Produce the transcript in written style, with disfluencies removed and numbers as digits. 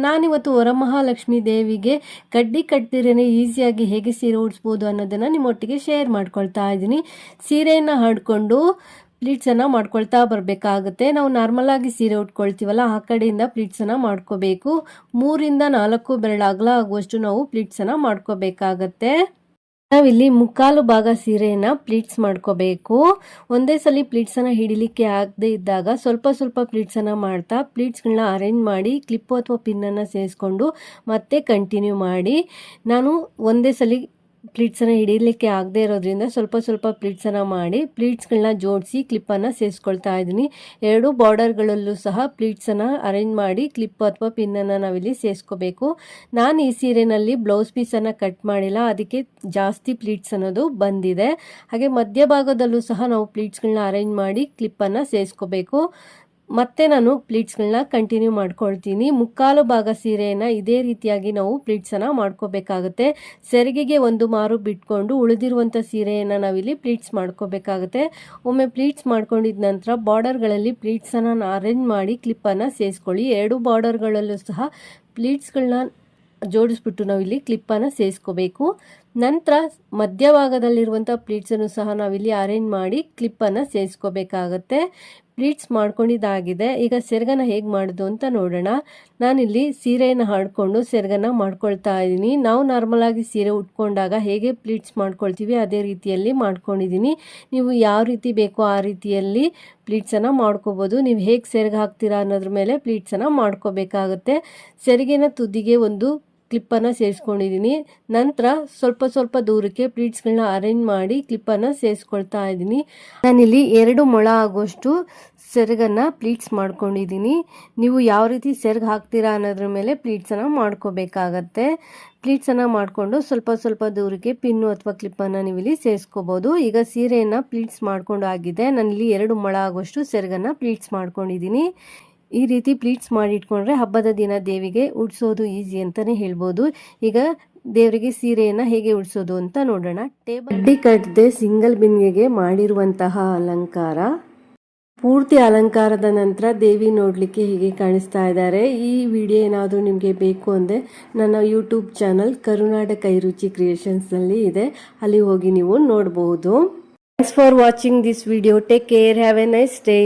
ನಾನಿವತ್ತು ವರಮಹಾಲಕ್ಷ್ಮಿ ದೇವಿಗೆ ಕಡ್ಡಿ ಕಟ್ತಿರೇನೆ ಈಸಿಯಾಗಿ ಹೇಗೆ ಸೀರೆ ಉಡಿಸ್ಬೋದು ಅನ್ನೋದನ್ನು ನಿಮ್ಮೊಟ್ಟಿಗೆ ಶೇರ್ ಮಾಡ್ಕೊಳ್ತಾ ಇದ್ದೀನಿ. ಸೀರೆಯನ್ನು ಹಾಡ್ಕೊಂಡು ಪ್ಲೀಟ್ಸನ್ನು ಮಾಡ್ಕೊಳ್ತಾ ಬರಬೇಕಾಗುತ್ತೆ. ನಾವು ನಾರ್ಮಲಾಗಿ ಸೀರೆ ಉಟ್ಕೊಳ್ತೀವಲ್ಲ, ಆ ಕಡೆಯಿಂದ ಪ್ಲೀಟ್ಸನ್ನು ಮಾಡ್ಕೋಬೇಕು. 3 ಇಂದ 4 ಬೆರಳು ಅಗಲ ಆಗುವಷ್ಟು ನಾವು ಪ್ಲೀಟ್ಸನ್ನು ಮಾಡ್ಕೋಬೇಕಾಗತ್ತೆ. ನಾವಿಲ್ಲಿ ಮುಕ್ಕಾಲು ಭಾಗ ಸೀರೆಯನ್ನು ಪ್ಲೀಟ್ಸ್ ಮಾಡ್ಕೋಬೇಕು. ಒಂದೇ ಸಲ ಪ್ಲೀಟ್ಸನ್ನು ಹಿಡಿಲಿಕ್ಕೆ ಆಗದೆ ಇದ್ದಾಗ ಸ್ವಲ್ಪ ಸ್ವಲ್ಪ ಪ್ಲೀಟ್ಸನ್ನು ಮಾಡ್ತಾ ಪ್ಲೀಟ್ಸ್ಗಳನ್ನ ಅರೇಂಜ್ ಮಾಡಿ ಕ್ಲಿಪ್ಪು ಅಥವಾ ಪಿನ್ನನ್ನು ಸೇರಿಸ್ಕೊಂಡು ಮತ್ತೆ ಕಂಟಿನ್ಯೂ ಮಾಡಿ. ನಾನು ಒಂದೇ ಸಲ ಪ್ಲೀಟ್ಸನ್ನು ಹಿಡಿಲಿಕ್ಕೆ ಆಗದೆ ಇರೋದ್ರಿಂದ ಸ್ವಲ್ಪ ಸ್ವಲ್ಪ ಪ್ಲೀಟ್ಸನ್ನು ಮಾಡಿ ಪ್ಲೀಟ್ಸ್ಗಳನ್ನ ಜೋಡಿಸಿ ಕ್ಲಿಪ್ಪನ್ನು ಸೇರಿಸ್ಕೊಳ್ತಾ ಇದ್ದೀನಿ. 2 ಬಾರ್ಡರ್ಗಳಲ್ಲೂ ಸಹ ಪ್ಲೀಟ್ಸನ್ನು ಅರೇಂಜ್ ಮಾಡಿ ಕ್ಲಿಪ್ ಅಥವಾ ಪಿನ್ನನ್ನು ನಾವಿಲ್ಲಿ ಸೇರಿಸ್ಕೋಬೇಕು. ನಾನು ಈ ಸೀರೆನಲ್ಲಿ ಬ್ಲೌಸ್ ಪೀಸನ್ನು ಕಟ್ ಮಾಡಿಲ್ಲ, ಅದಕ್ಕೆ ಜಾಸ್ತಿ ಪ್ಲೀಟ್ಸ್ ಅನ್ನೋದು ಬಂದಿದೆ. ಹಾಗೆ ಮಧ್ಯಭಾಗದಲ್ಲೂ ಸಹ ನಾವು ಪ್ಲೀಟ್ಸ್ಗಳನ್ನ ಅರೇಂಜ್ ಮಾಡಿ ಕ್ಲಿಪ್ಪನ್ನು ಸೇರಿಸ್ಕೋಬೇಕು. ಮತ್ತೆ ನಾನು ಪ್ಲೀಟ್ಸ್ಗಳನ್ನ ಕಂಟಿನ್ಯೂ ಮಾಡ್ಕೊಳ್ತೀನಿ. ಮುಕ್ಕಾಲು ಭಾಗ ಸೀರೆಯನ್ನು ಇದೇ ರೀತಿಯಾಗಿ ನಾವು ಪ್ಲೀಟ್ಸನ್ನು ಮಾಡ್ಕೋಬೇಕಾಗುತ್ತೆ. ಸೆರಗಿಗೆ 1 ಮಾರು ಬಿಟ್ಕೊಂಡು ಉಳಿದಿರುವಂಥ ಸೀರೆಯನ್ನು ನಾವಿಲ್ಲಿ ಪ್ಲೀಟ್ಸ್ ಮಾಡ್ಕೋಬೇಕಾಗುತ್ತೆ. ಒಮ್ಮೆ ಪ್ಲೀಟ್ಸ್ ಮಾಡ್ಕೊಂಡಿದ ನಂತರ ಬಾರ್ಡರ್ಗಳಲ್ಲಿ ಪ್ಲೀಟ್ಸನ್ನು ಅರೇಂಜ್ ಮಾಡಿ ಕ್ಲಿಪ್ಪನ್ನು ಸೇರಿಸ್ಕೊಳ್ಳಿ. 2 ಬಾರ್ಡರ್ಗಳಲ್ಲೂ ಸಹ ಪ್ಲೀಟ್ಸ್ಗಳನ್ನ ಜೋಡಿಸ್ಬಿಟ್ಟು ನಾವಿಲ್ಲಿ ಕ್ಲಿಪ್ಪನ್ನು ಸೇರಿಸ್ಕೋಬೇಕು. ನಂತರ ಮಧ್ಯಭಾಗದಲ್ಲಿರುವಂಥ ಪ್ಲೀಟ್ಸನ್ನು ಸಹ ನಾವಿಲ್ಲಿ ಅರೇಂಜ್ ಮಾಡಿ ಕ್ಲಿಪ್ಪನ್ನು ಸೇರಿಸ್ಕೋಬೇಕಾಗತ್ತೆ. ಪ್ಲೀಟ್ಸ್ ಮಾಡ್ಕೊಂಡಿದ್ದಾಗಿದೆ. ಈಗ ಸೆರಗನ್ನು ಹೇಗೆ ಮಾಡೋದು ಅಂತ ನೋಡೋಣ. ನಾನಿಲ್ಲಿ ಸೀರೆಯನ್ನು ಹಾಡಿಕೊಂಡು ಸೆರಗನ್ನು ಮಾಡ್ಕೊಳ್ತಾ ಇದ್ದೀನಿ. ನಾವು ನಾರ್ಮಲಾಗಿ ಸೀರೆ ಉಟ್ಕೊಂಡಾಗ ಹೇಗೆ ಪ್ಲೀಟ್ಸ್ ಮಾಡ್ಕೊಳ್ತೀವಿ ಅದೇ ರೀತಿಯಲ್ಲಿ ಮಾಡ್ಕೊಂಡಿದ್ದೀನಿ. ನೀವು ಯಾವ ರೀತಿ ಬೇಕೋ ಆ ರೀತಿಯಲ್ಲಿ ಪ್ಲೀಟ್ಸನ್ನು ಮಾಡ್ಕೋಬೋದು. ನೀವು ಹೇಗೆ ಸೆರಗು ಹಾಕ್ತೀರಾ ಅನ್ನೋದ್ರ ಮೇಲೆ ಪ್ಲೀಟ್ಸನ್ನು ಮಾಡ್ಕೋಬೇಕಾಗುತ್ತೆ. ಸೆರಗಿನ ತುದಿಗೆ ಒಂದು ಕ್ಲಿಪ್ಪನ್ನು ಸೇರಿಸ್ಕೊಂಡಿದ್ದೀನಿ. ನಂತರ ಸ್ವಲ್ಪ ಸ್ವಲ್ಪ ದೂರಕ್ಕೆ ಪ್ಲೀಟ್ಸ್ಗಳನ್ನ ಅರೇಂಜ್ ಮಾಡಿ ಕ್ಲಿಪ್ಪನ್ನು ಸೇರಿಸ್ಕೊಳ್ತಾ ಇದ್ದೀನಿ. ನಾನಿಲ್ಲಿ 2 ಮೊಳ ಆಗುವಷ್ಟು ಸೆರಗನ್ನು ಪ್ಲೀಟ್ಸ್ ಮಾಡ್ಕೊಂಡಿದ್ದೀನಿ. ನೀವು ಯಾವ ರೀತಿ ಸೆರಗು ಹಾಕ್ತೀರಾ ಅನ್ನೋದ್ರ ಮೇಲೆ ಪ್ಲೀಟ್ಸನ್ನು ಮಾಡ್ಕೋಬೇಕಾಗತ್ತೆ. ಪ್ಲೀಟ್ಸನ್ನು ಮಾಡಿಕೊಂಡು ಸ್ವಲ್ಪ ಸ್ವಲ್ಪ ದೂರಕ್ಕೆ ಪಿನ್ನು ಅಥವಾ ಕ್ಲಿಪ್ಪನ್ನು ನೀವು ಇಲ್ಲಿ ಸೇರಿಸ್ಕೋಬೋದು. ಈಗ ಸೀರೆಯನ್ನು ಪ್ಲೀಟ್ಸ್ ಮಾಡ್ಕೊಂಡು ಆಗಿದೆ. ನಾನಿಲ್ಲಿ 2 ಮೊಳ ಆಗುವಷ್ಟು ಸೆರಗನ್ನು ಪ್ಲೀಟ್ಸ್ ಮಾಡ್ಕೊಂಡಿದ್ದೀನಿ. ಈ ರೀತಿ ಪ್ಲೀಟ್ಸ್ ಮಾಡಿ ಇಟ್ಕೊಂಡ್ರೆ ಹಬ್ಬದ ದಿನ ದೇವಿಗೆ ಉಡಿಸೋದು ಈಸಿ ಅಂತಲೇ ಹೇಳ್ಬೋದು. ಈಗ ದೇವರಿಗೆ ಸೀರೆಯನ್ನು ಹೇಗೆ ಉಡಿಸೋದು ಅಂತ ನೋಡೋಣ. ಕಡ್ಡಿ ಕಟ್ಟದೆ ಸಿಂಗಲ್ ಬಿಂದಿಗೆಗೆ ಮಾಡಿರುವಂತಹ ಅಲಂಕಾರ. ಪೂರ್ತಿ ಅಲಂಕಾರದ ನಂತರ ದೇವಿ ನೋಡಲಿಕ್ಕೆ ಹೀಗೆ ಕಾಣಿಸ್ತಾ ಇದ್ದಾರೆ. ಈ ವಿಡಿಯೋ ಏನಾದರೂ ನಿಮಗೆ ಬೇಕು ಅಂದರೆ ನನ್ನ ಯೂಟ್ಯೂಬ್ ಚಾನಲ್ ಕರುನಾಡ ಕೈರುಚಿ ಕ್ರಿಯೇಷನ್ಸ್ನಲ್ಲಿ ಇದೆ, ಅಲ್ಲಿ ಹೋಗಿ ನೀವು ನೋಡಬಹುದು. Thanks for watching this video. Take care. Have A nice day.